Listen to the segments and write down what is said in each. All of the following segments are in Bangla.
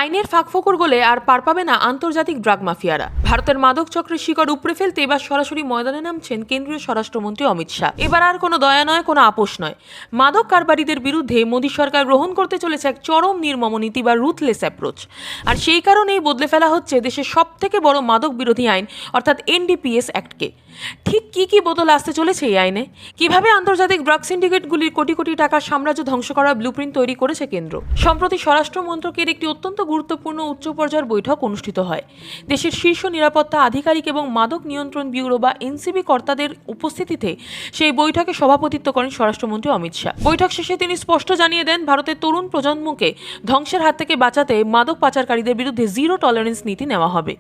আইনের ফাঁকফোকর গলে আর পার পাবে না আন্তর্জাতিক ড্রাগ মাফিয়ারা। ভারতের মাদক চক্রের শিকড় উপড়ে ফেলতে এবার সরাসরি ময়দানে নামছেন কেন্দ্রীয় স্বরাষ্ট্রমন্ত্রী অমিত শাহ। এবার আর কোনো দয়া নয়, কোনো আপোষ নয়। মাদক কারবারিদের বিরুদ্ধে মোদী সরকার গ্রহণ করতে চলেছে এক চরম নির্মম নীতি বা রুথলেস অ্যাপ্রোচ। আর সেই কারণেই বদলে ফেলা হচ্ছে দেশের সব থেকে বড় মাদক বিরোধী আইন অর্থাৎ এনডিপিএস অ্যাক্টকে। ঠিক কি বদল আসতে চলেছে এই আইনে? কিভাবে আন্তর্জাতিক ড্রাগ সিন্ডিকেটগুলির কোটি কোটি টাকার সাম্রাজ্য ধ্বংস করার ব্লুপ্রিন্ট তৈরি করেছে কেন্দ্র। সম্প্রতি স্বরাষ্ট্র মন্ত্রকের একটি অত্যন্ত গুরুত্বপূর্ণ উচ্চ পর্যায়ের বৈঠক অনুষ্ঠিত হয়। দেশের শীর্ষ নিরাপত্তা আধিকারিক এবং মাদক নিয়ন্ত্রণ ব্যুরো বা এনসিবি কর্তাদের উপস্থিতিতে সেই বৈঠকে সভাপতিত্ব করেন স্বরাষ্ট্রমন্ত্রী অমিত শাহ। বৈঠক শেষে তিনি স্পষ্ট জানিয়ে দেন, ভারতের তরুণ প্রজন্মকে ধ্বংসের হাত থেকে বাঁচাতে মাদক পাচারকারীদের বিরুদ্ধে জিরো টলারেন্স নীতি নেওয়া হবে।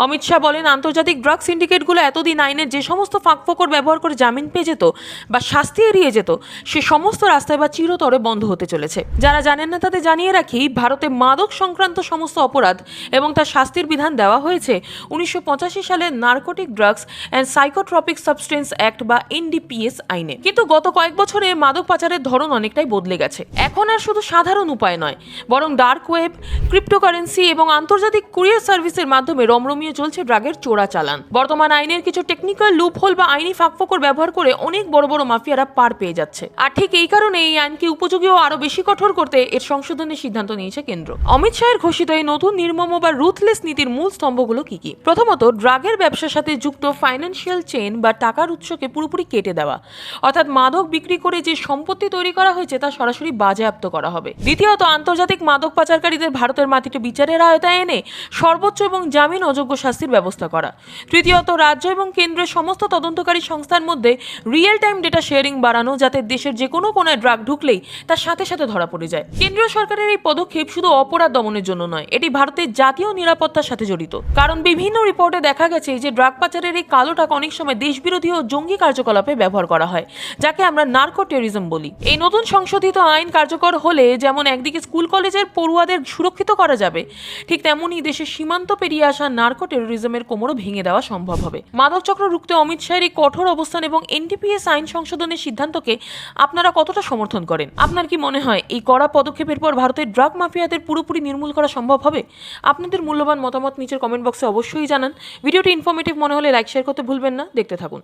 অমিত শাহ বলেন, আন্তর্জাতিক ড্রাগ সিন্ডিকেটগুলো এতদিন আইনের যে সমস্ত ফাঁকফোকর ব্যবহার করে জামিন পেয়ে যেত বা শাস্তি এড়িয়ে যেত, সে সমস্ত রাস্তায় বা চিরতরে বন্ধ হতে চলেছে। যারা জানেন না তাদের জানিয়ে রাখি, ভারতে মাদক সংক্রান্ত সমস্ত অপরাধ এবং তার শাস্তির বিধান দেওয়া হয়েছে 1985 সালের narcotic drugs and psychotropic substance act বা এনডিপিএস আইনে। কিন্তু গত কয়েক বছরে মাদক পাচারের ধরন অনেকটাই বদলে গেছে। এখন আর শুধু সাধারণ উপায় নয়, বরং ডার্ক ওয়েব, ক্রিপ্টোকারেন্সি এবং আন্তর্জাতিক কুরিয়ার সার্ভিসের মাধ্যমে রমরমিয়ে চলছে ড্রাগের চোরা চালান। বর্তমান আইনের কিছু টেকনিক্যাল লুপহোল বা আইনি ফাঁকফোকর ব্যবহার করে অনেক বড় বড় মাফিয়ারা পার পেয়ে যাচ্ছে। আর ঠিক এই কারণে এই আইনকে উপযোগী ও আরো বেশি কঠোর করতে এর সংশোধনের সিদ্ধান্ত নিয়েছে কেন্দ্র। অমিত শাহের ঘোষিত এই নতুন নির্মম বা রুথলেস নীতির মূল স্তম্ভগুলো কি? প্রথমত, ড্রাগের ব্যবসার সাথে যুক্ত ফাইন্যান্সিয়াল চেইন বা টাকার উৎসকে পুরোপুরি কেটে দেওয়া, অর্থাৎ মাদক বিক্রি করে যে সম্পত্তি তৈরি করা হয়েছে তা সরাসরি বাজেয়াপ্ত করা হবে। দ্বিতীয়ত, আন্তর্জাতিক মাদক পাচারকারীদের ভারতের মাটিতে বিচারের আওতায় এনে সর্বোচ্চ এবং জামিন অযোগ্য শাস্তির ব্যবস্থা করা। তৃতীয়ত, রাজ্য এবং কেন্দ্রের সমস্ত তদন্তকারী সংস্থার মধ্যে রিয়েল টাইম ডেটা শেয়ারিং বাড়ানো, যাতে দেশের যে কোনো কোনায় ড্রাগ ঢুকলেই তার সাথে সাথে ধরা পড়ে যায়। কেন্দ্রীয় সরকারের এই পদক্ষেপ শুধু অপরাধ দমনের জন্য নয়, এটি ভারতের জাতীয় নিরাপত্তার সাথে জড়িত। কারণ বিভিন্ন রিপোর্টে দেখা গেছে যে ড্রাগ পাচারের এই কালো টাকা অনেক সময় দেশবিরোধী ও জঙ্গি কার্যকলাপে ব্যবহার করা হয়, যাকে আমরা নার্কো টেররিজম বলি। এই নতুন সংশোধিত আইন কার্যকর হলে যেমন একদিকে স্কুল কলেজের পড়ুয়াদের সুরক্ষিত করা যাবে, ঠিক তেমনই দেশের সীমান্ত পেরিয়ে আসা নার্কো টেররিজমের কোমরও ভেঙে দেওয়া সম্ভব হবে। মাদক চক্র রুখতে অমিত শাহের এই কঠোর অবস্থান এবং এনডিপিএস আইন সংশোধনের সিদ্ধান্তকে আপনারা কতটা সমর্থন করেন? আপনার কি মনে হয় এই কড়া পদক্ষেপের পর ভারতের ড্রাগ মাফিয়াদের পুরোপুরি নির্মূল করা সম্ভব হবে? আপনাদের মূল্যবান মতামত নিচের কমেন্ট বক্সে অবশ্যই জানান। ভিডিওটি ইনফরমেটিভ মনে হলে লাইক শেয়ার করতে ভুলবেন না। দেখতে থাকুন।